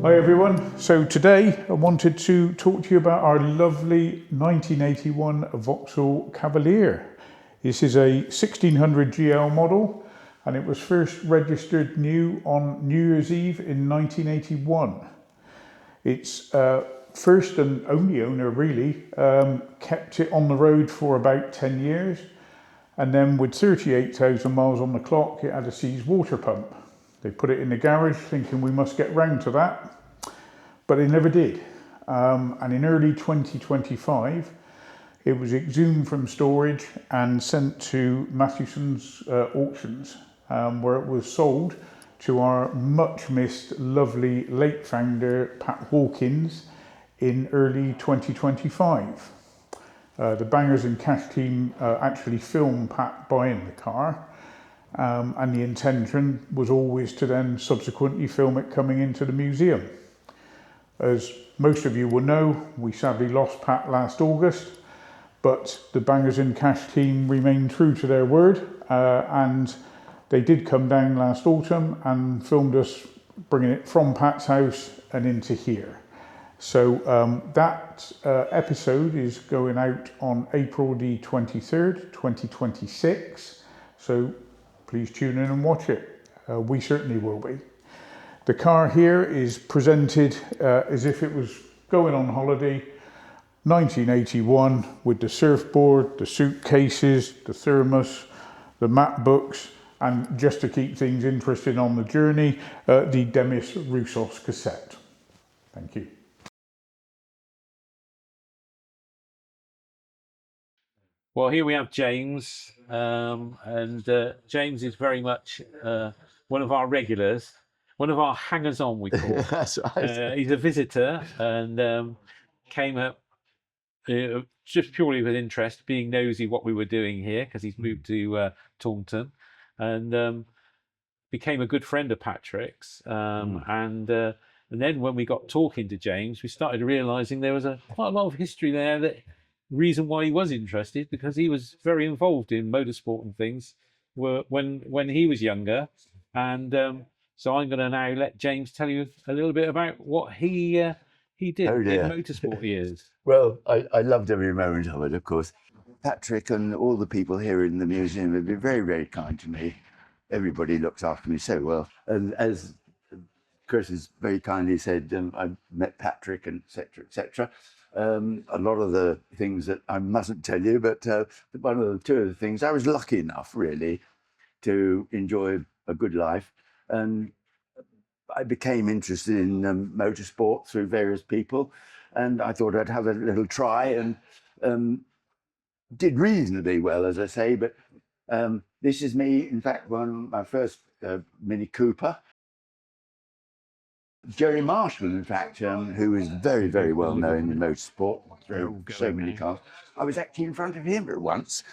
Hi everyone, so today I wanted to talk to you about our lovely 1981 Vauxhall Cavalier. This is a 1600 GL model and it was first registered new on New Year's Eve in 1981. Its first and only owner really kept it on the road for about 10 years, and then with 38,000 miles on the clock it had a seized water pump. They put it in the garage thinking we must get round to that, but they never did. And in early 2025, it was exhumed from storage and sent to Mathewsons auctions, where it was sold to our much missed lovely late founder, Pat Hawkins, in early 2025. The Bangers and Cash team actually filmed Pat buying the car, and the intention was always to then subsequently film it coming into the museum. As most of you will know, we sadly lost Pat last August, but the Bangers and Cash team remained true to their word, and they did come down last autumn and filmed us bringing it from Pat's house and into here. So that episode is going out on April the 23rd, 2026. So please tune in and watch it. We certainly will be. The car here is presented as if it was going on holiday, 1981, with the surfboard, the suitcases, the thermos, the map books, and just to keep things interesting on the journey, the Demis Roussos cassette. Thank you. Well, here we have James, and James is very much one of our regulars, one of our hangers-on, we call. That's right. He's a visitor and came up just purely with interest, being nosy what we were doing here, because he's moved to Taunton, and became a good friend of Patrick's. And then when we got talking to James, we started realising there was quite a lot of history there. That reason why he was interested, because he was very involved in motorsport and things when he was younger, and so I'm going to now let James tell you a little bit about what he did in motorsport years. Well, I loved every moment of it, of course. Patrick and all the people here in the museum have been very, very kind to me. Everybody looks after me so well. And as Chris has very kindly said, I met Patrick and et cetera. A lot of the things that I mustn't tell you, but two of the things, I was lucky enough really to enjoy a good life, and I became interested in motorsport through various people, and I thought I'd have a little try, and did reasonably well, as I say, but this is me, in fact, my first Mini Cooper. Jerry Marshall, in fact, who is very, very well known in motorsport, so many cars. I was actually in front of him at once.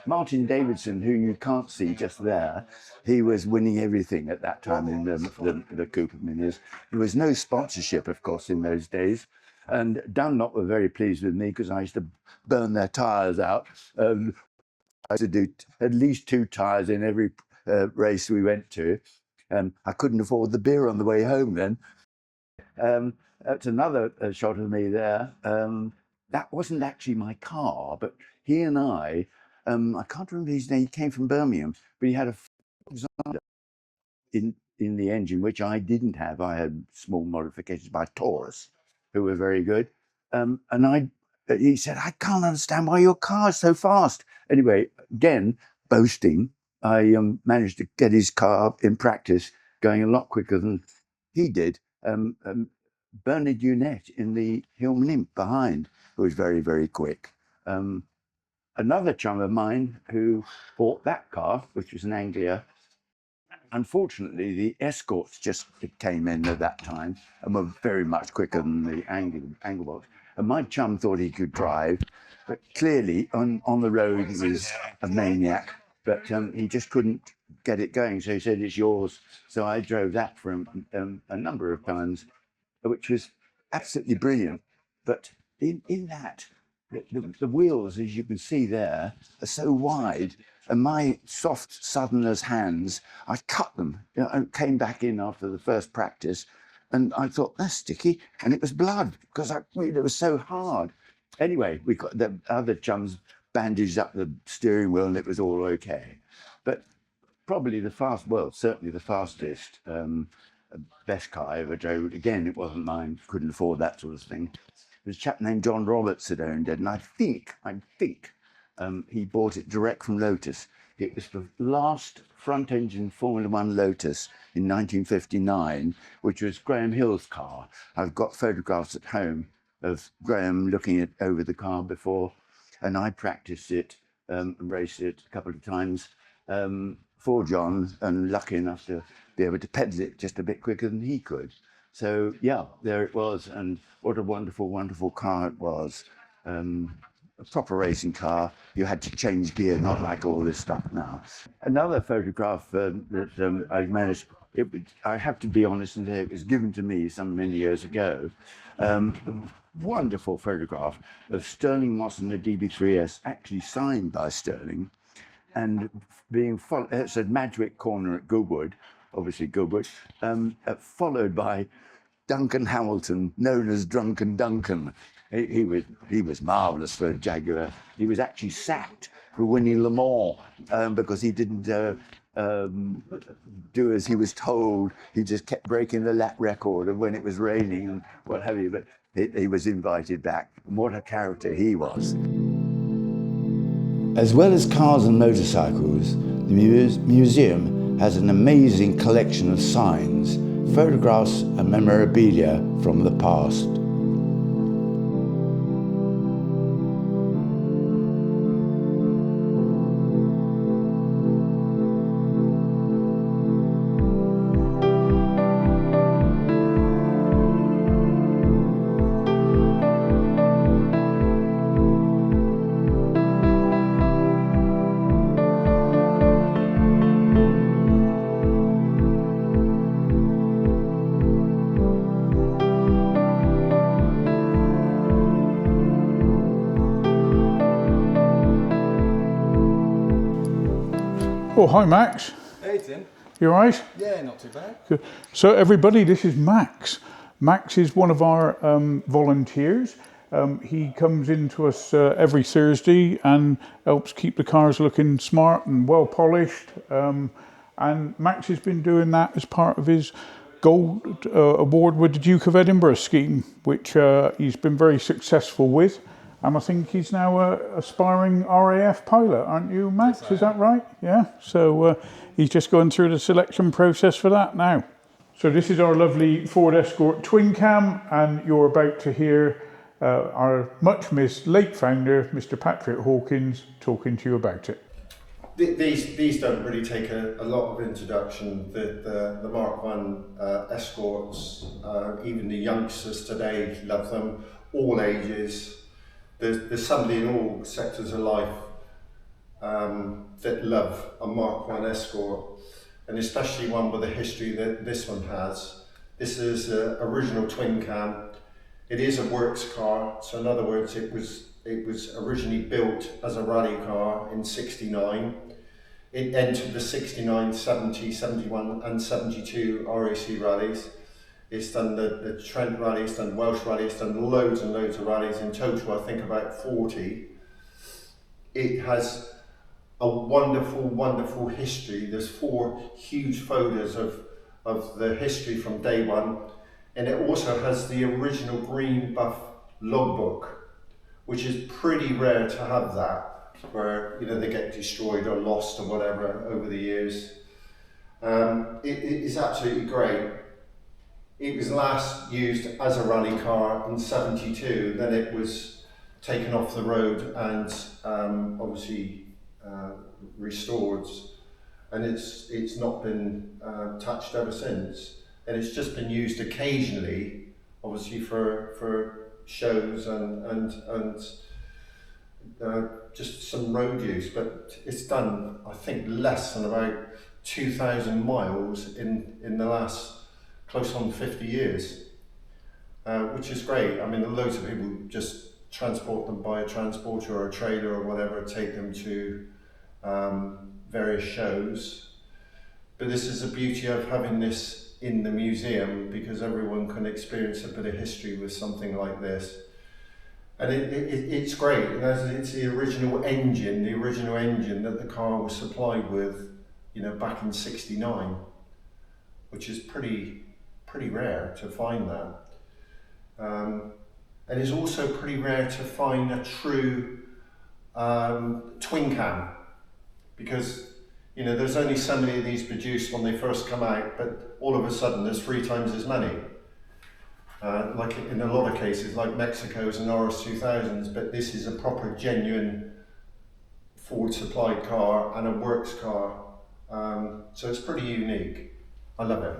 Martin Davidson, who you can't see just there, he was winning everything at that time in the Cooper Minis. There was no sponsorship, of course, in those days. And Dunlop were very pleased with me because I used to burn their tyres out. I used to do at least 2 tyres in every race we went to. I couldn't afford the beer on the way home then. That's another shot of me there. That wasn't actually my car, but he and I can't remember his name, he came from Birmingham, but he had a in the engine, which I didn't have. I had small modifications by Taurus, who were very good. He said, I can't understand why your car is so fast. Anyway, again, boasting, I managed to get his car in practice going a lot quicker than he did. Bernard Unett in the Hill Nymph behind, who was very, very quick. Another chum of mine who bought that car, which was an Anglia, unfortunately, the Escorts just came in at that time and were very much quicker than the Anglebox. And my chum thought he could drive, but clearly on the road he was a maniac. But he just couldn't get it going, so he said, it's yours. So I drove that for a number of times, which was absolutely brilliant. But in that, the wheels, as you can see there, are so wide, and my soft southerner's hands, I cut them. I came back in after the first practice, and I thought, that's sticky. And it was blood, because it was so hard. Anyway, we got the other chums bandaged up the steering wheel, and it was all okay. But probably certainly the fastest, best car I ever drove. Again, it wasn't mine, couldn't afford that sort of thing. There was a chap named John Roberts that owned it, and I think he bought it direct from Lotus. It was the last front-engine Formula One Lotus in 1959, which was Graham Hill's car. I've got photographs at home of Graham looking over the car before, and I practiced it and raced it a couple of times for John, and lucky enough to be able to pedal it just a bit quicker than he could. So yeah, there it was, and what a wonderful, wonderful car it was. A proper racing car. You had to change gear, not like all this stuff now. Another photograph that I managed, I have to be honest and say it was given to me some many years ago. A wonderful photograph of Sterling Moss and the DB3S, actually signed by Sterling, and being followed. It's at Madgwick Corner at Goodwood, obviously Goodwood, followed by Duncan Hamilton, known as Drunken Duncan. He was marvellous for a Jaguar. He was actually sacked for winning Le Mans because he didn't do as he was told. He just kept breaking the lap record, and when it was raining and what have you. But he was invited back. And what a character he was. As well as cars and motorcycles, the museum has an amazing collection of signs, photographs and memorabilia from the past. Oh, hi Max. Hey Tim. You all right? Yeah, not too bad. Good. So everybody, this is Max. Max is one of our volunteers. He comes into us every Thursday and helps keep the cars looking smart and well polished. And Max has been doing that as part of his Gold Award with the Duke of Edinburgh scheme, which he's been very successful with. And I think he's now an aspiring RAF pilot, aren't you, Max? Yes, I am. Is that right? Yeah. So he's just going through the selection process for that now. So this is our lovely Ford Escort twin cam, and you're about to hear our much missed late founder, Mr. Patrick Hawkins, talking to you about it. These don't really take a lot of introduction. The Mark 1 Escorts, even the youngsters today love them, all ages. There's somebody in all sectors of life that love a Mark 1 Escort, and especially one with the history that this one has. This is an original twin cam. It is a works car, so in other words, it was originally built as a rally car in '69. It entered the 69, 70, 71 and 72 RAC rallies. It's done the Trent Rally, it's done Welsh Rally, it's done loads and loads of rallies. In total, I think about 40. It has a wonderful, wonderful history. There's 4 huge photos of the history from day one. And it also has the original green buff logbook, which is pretty rare to have that, where they get destroyed or lost or whatever over the years. It is absolutely great. It was last used as a rally car in '72, then it was taken off the road and obviously restored, and it's not been touched ever since. And it's just been used occasionally, obviously for shows and just some road use, but it's done, I think, less than about 2,000 miles in the last close on 50 years, which is great. I mean, loads of people just transport them by a transporter or a trailer or whatever, take them to various shows. But this is the beauty of having this in the museum because everyone can experience a bit of history with something like this. And it's great, and it's the original engine that the car was supplied with, you know, back in '69, which is pretty rare to find that. And it's also pretty rare to find a true twin cam, because, you know, there's only so many of these produced when they first come out, but all of a sudden there's 3 times as many. Like in a lot of cases, like Mexico's and RS2000s, but this is a proper, genuine Ford supplied car and a works car. So it's pretty unique. I love it.